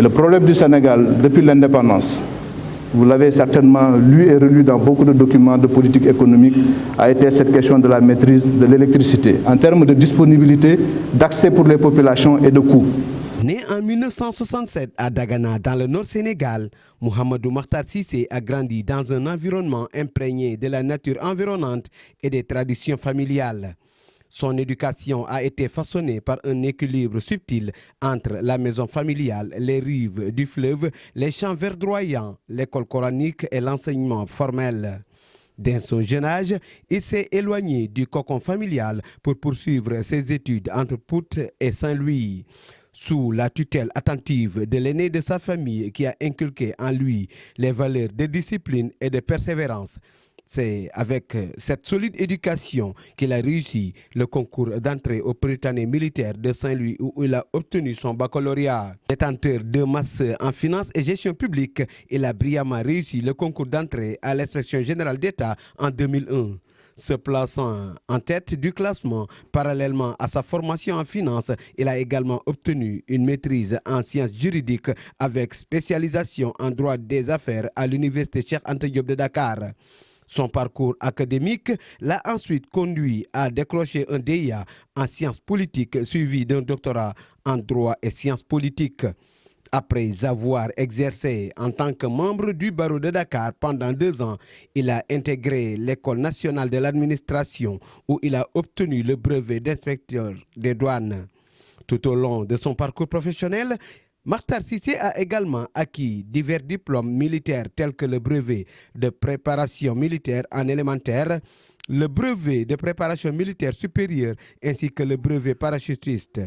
Le problème du Sénégal depuis l'indépendance, vous l'avez certainement lu et relu dans beaucoup de documents de politique économique, a été cette question de la maîtrise de l'électricité, en termes de disponibilité, d'accès pour les populations et de coûts. Né en 1967 à Dagana, dans le nord Sénégal, Mouhamadou Makhtar Cissé a grandi dans un environnement imprégné de la nature environnante et des traditions familiales. Son éducation a été façonnée par un équilibre subtil entre la maison familiale, les rives du fleuve, les champs verdoyants, l'école coranique et l'enseignement formel. Dès son jeune âge, il s'est éloigné du cocon familial pour poursuivre ses études entre Pout et Saint-Louis. Sous la tutelle attentive de l'aîné de sa famille qui a inculqué en lui les valeurs de discipline et de persévérance, c'est avec cette solide éducation qu'il a réussi le concours d'entrée au Prytanée militaire de Saint-Louis où il a obtenu son baccalauréat. Détenteur de master en finance et gestion publique, il a brillamment réussi le concours d'entrée à l'Inspection générale d'État en 2001. Se plaçant en tête du classement, parallèlement à sa formation en finance, il a également obtenu une maîtrise en sciences juridiques avec spécialisation en droit des affaires à l'université Cheikh Anta Diop de Dakar. Son parcours académique l'a ensuite conduit à décrocher un DEA en sciences politiques suivi d'un doctorat en droit et sciences politiques. Après avoir exercé en tant que membre du barreau de Dakar pendant 2 ans, il a intégré l'École nationale de l'administration où il a obtenu le brevet d'inspecteur des douanes. Tout au long de son parcours professionnel, Makhtar Cissé a également acquis divers diplômes militaires tels que le brevet de préparation militaire en élémentaire, le brevet de préparation militaire supérieure ainsi que le brevet parachutiste,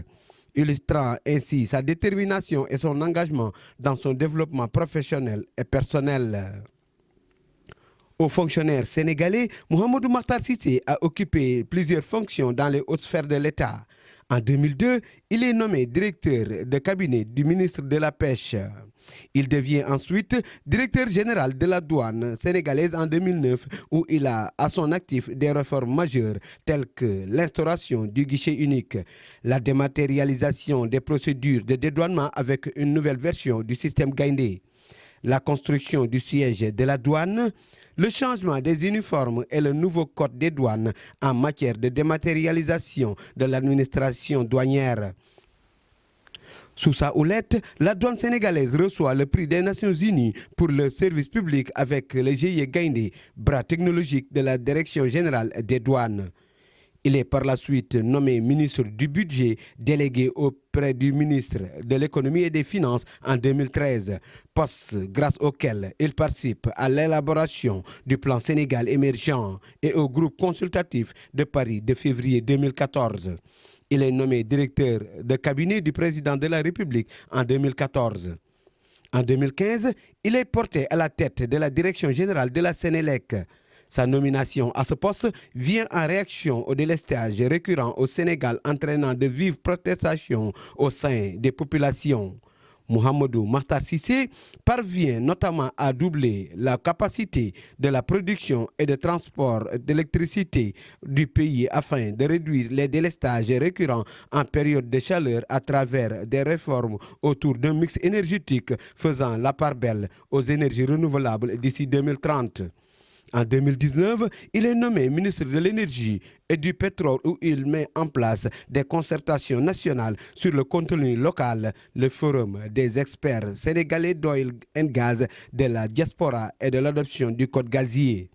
illustrant ainsi sa détermination et son engagement dans son développement professionnel et personnel. Au fonctionnaire sénégalais, Mouhamadou Makhtar Cissé a occupé plusieurs fonctions dans les hautes sphères de l'État. En 2002, il est nommé directeur de cabinet du ministre de la Pêche. Il devient ensuite directeur général de la douane sénégalaise en 2009 où il a à son actif des réformes majeures telles que l'instauration du guichet unique, la dématérialisation des procédures de dédouanement avec une nouvelle version du système Gaindé, la construction du siège de la douane, le changement des uniformes et le nouveau code des douanes en matière de dématérialisation de l'administration douanière. Sous sa houlette, la douane sénégalaise reçoit le prix des Nations Unies pour le service public avec le GIE Gaindé, bras technologique de la Direction générale des douanes. Il est par la suite nommé ministre du Budget, délégué auprès du ministre de l'Économie et des Finances en 2013, poste grâce auquel il participe à l'élaboration du plan Sénégal émergent et au groupe consultatif de Paris de février 2014. Il est nommé directeur de cabinet du président de la République en 2014. En 2015, il est porté à la tête de la direction générale de la Sénélec. Sa nomination à ce poste vient en réaction au délestage récurrent au Sénégal entraînant de vives protestations au sein des populations. Mouhamadou Makhtar Cissé parvient notamment à doubler la capacité de la production et de transport d'électricité du pays afin de réduire les délestages récurrents en période de chaleur à travers des réformes autour d'un mix énergétique faisant la part belle aux énergies renouvelables d'ici 2030. En 2019, il est nommé ministre de l'Énergie et du Pétrole où il met en place des concertations nationales sur le contenu local, le forum des experts sénégalais d'oil and gaz, de la diaspora et de l'adoption du code gazier.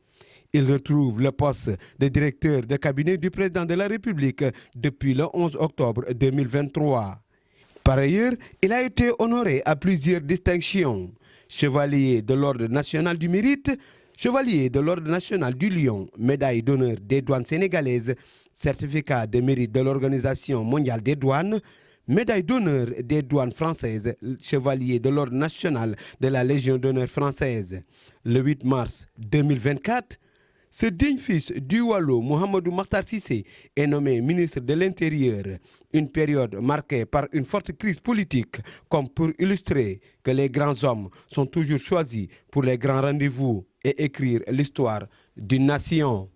Il retrouve le poste de directeur de cabinet du président de la République depuis le 11 octobre 2023. Par ailleurs, il a été honoré à plusieurs distinctions. Chevalier de l'Ordre national du mérite, Chevalier de l'Ordre national du Lion, médaille d'honneur des douanes sénégalaises, certificat de mérite de l'Organisation mondiale des douanes, médaille d'honneur des douanes françaises, chevalier de l'Ordre national de la Légion d'honneur française. Le 8 mars 2024, ce digne fils du Wallo, Mouhamadou Makhtar Cissé, est nommé ministre de l'Intérieur. Une période marquée par une forte crise politique, comme pour illustrer que les grands hommes sont toujours choisis pour les grands rendez-vous et écrire l'histoire d'une nation.